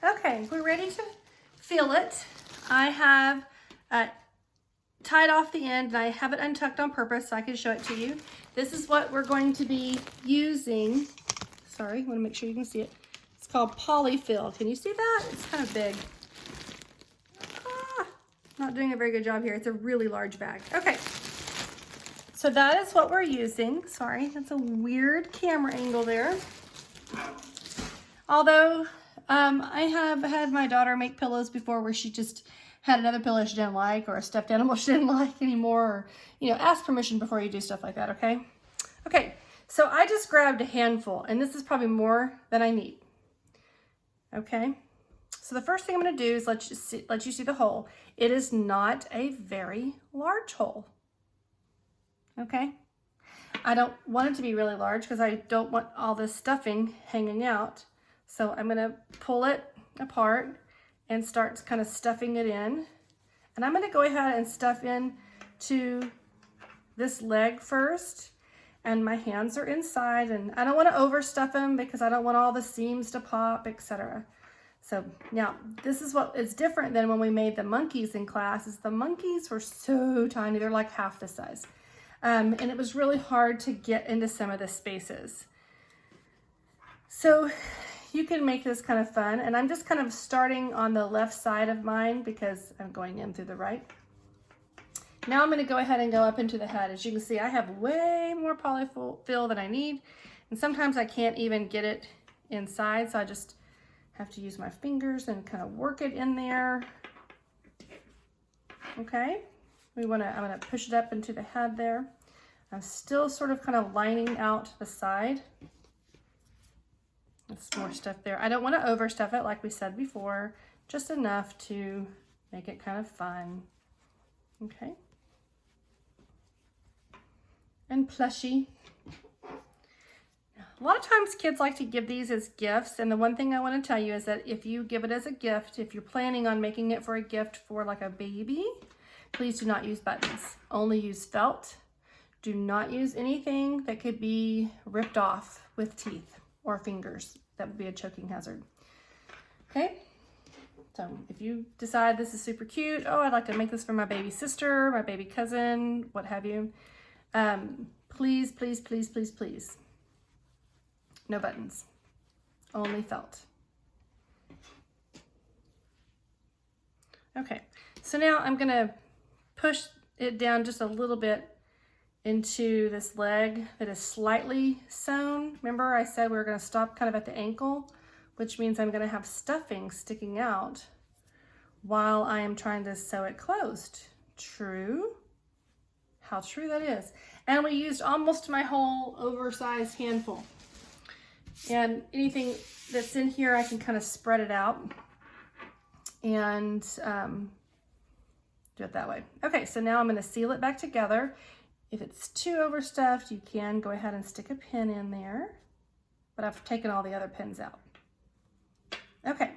Okay, we're ready to fill it. I have tied off the end and I have it untucked on purpose so I can show it to you. This is what we're going to be using. Sorry, I want to make sure you can see it. It's called Polyfill. Can you see that? It's kind of big. Not doing a very good job here. It's a really large bag. Okay, so that is what we're using. Sorry, that's a weird camera angle there. Although I have had my daughter make pillows before where she just had another pillow she didn't like or a stuffed animal she didn't like anymore, or, you know, ask permission before you do stuff like that, okay? Okay, so I just grabbed a handful, and this is probably more than I need, okay? So the first thing I'm going to do is let you see the hole. It is not a very large hole, okay? I don't want it to be really large because I don't want all this stuffing hanging out. So I'm going to pull it apart and start kind of stuffing it in. And I'm going to go ahead and stuff in to this leg first. And my hands are inside, and I don't want to overstuff them because I don't want all the seams to pop, etc. So now this is what is different than when we made the monkeys in class. Is the monkeys were so tiny, they're like half the size. And it was really hard to get into some of the spaces. So you can make this kind of fun. And I'm just kind of starting on the left side of mine because I'm going in through the right. Now I'm going to go ahead and go up into the head. As you can see, I have way more polyfill than I need. And sometimes I can't even get it inside, so I just have to use my fingers and kind of work it in there. Okay, I'm gonna push it up into the head there. I'm still sort of kind of lining out the side. There's more stuff there. I don't want to overstuff it like we said before, just enough to make it kind of fun. Okay. And plushy. A lot of times kids like to give these as gifts, and the one thing I want to tell you is that if you give it as a gift, if you're planning on making it for a gift for like a baby, please do not use buttons. Only use felt. Do not use anything that could be ripped off with teeth or fingers. That would be a choking hazard. Okay, so if you decide this is super cute, oh, I'd like to make this for my baby sister, my baby cousin, what have you, please, please, please, please, please. No buttons, only felt. Okay, so now I'm gonna push it down just a little bit into this leg that is slightly sewn. Remember I said we were gonna stop kind of at the ankle, which means I'm gonna have stuffing sticking out while I am trying to sew it closed. True? How true that is. And we used almost my whole oversized handful. And anything that's in here, I can kind of spread it out and do it that way. Okay, so now I'm going to seal it back together. If it's too overstuffed, you can go ahead and stick a pin in there, but I've taken all the other pins out. Okay,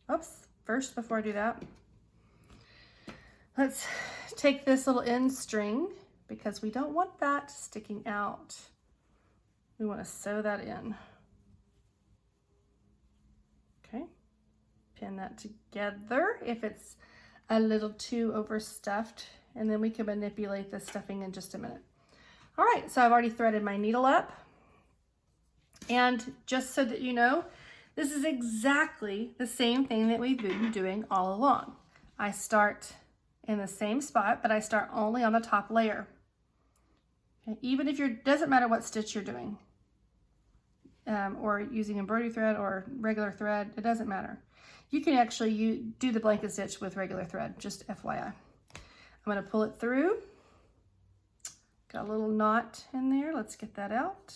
oops, first, before I do that, let's take this little end string because we don't want that sticking out. We want to sew that in. Okay, pin that together if it's a little too overstuffed, and then we can manipulate the stuffing in just a minute. All right, so I've already threaded my needle up, and just so that you know, this is exactly the same thing that we've been doing all along. I start in the same spot, but I start only on the top layer. Okay, even if doesn't matter what stitch you're doing. Or using embroidery thread or regular thread, it doesn't matter. You can actually do the blanket stitch with regular thread, just FYI. I'm going to pull it through. Got a little knot in there. Let's get that out.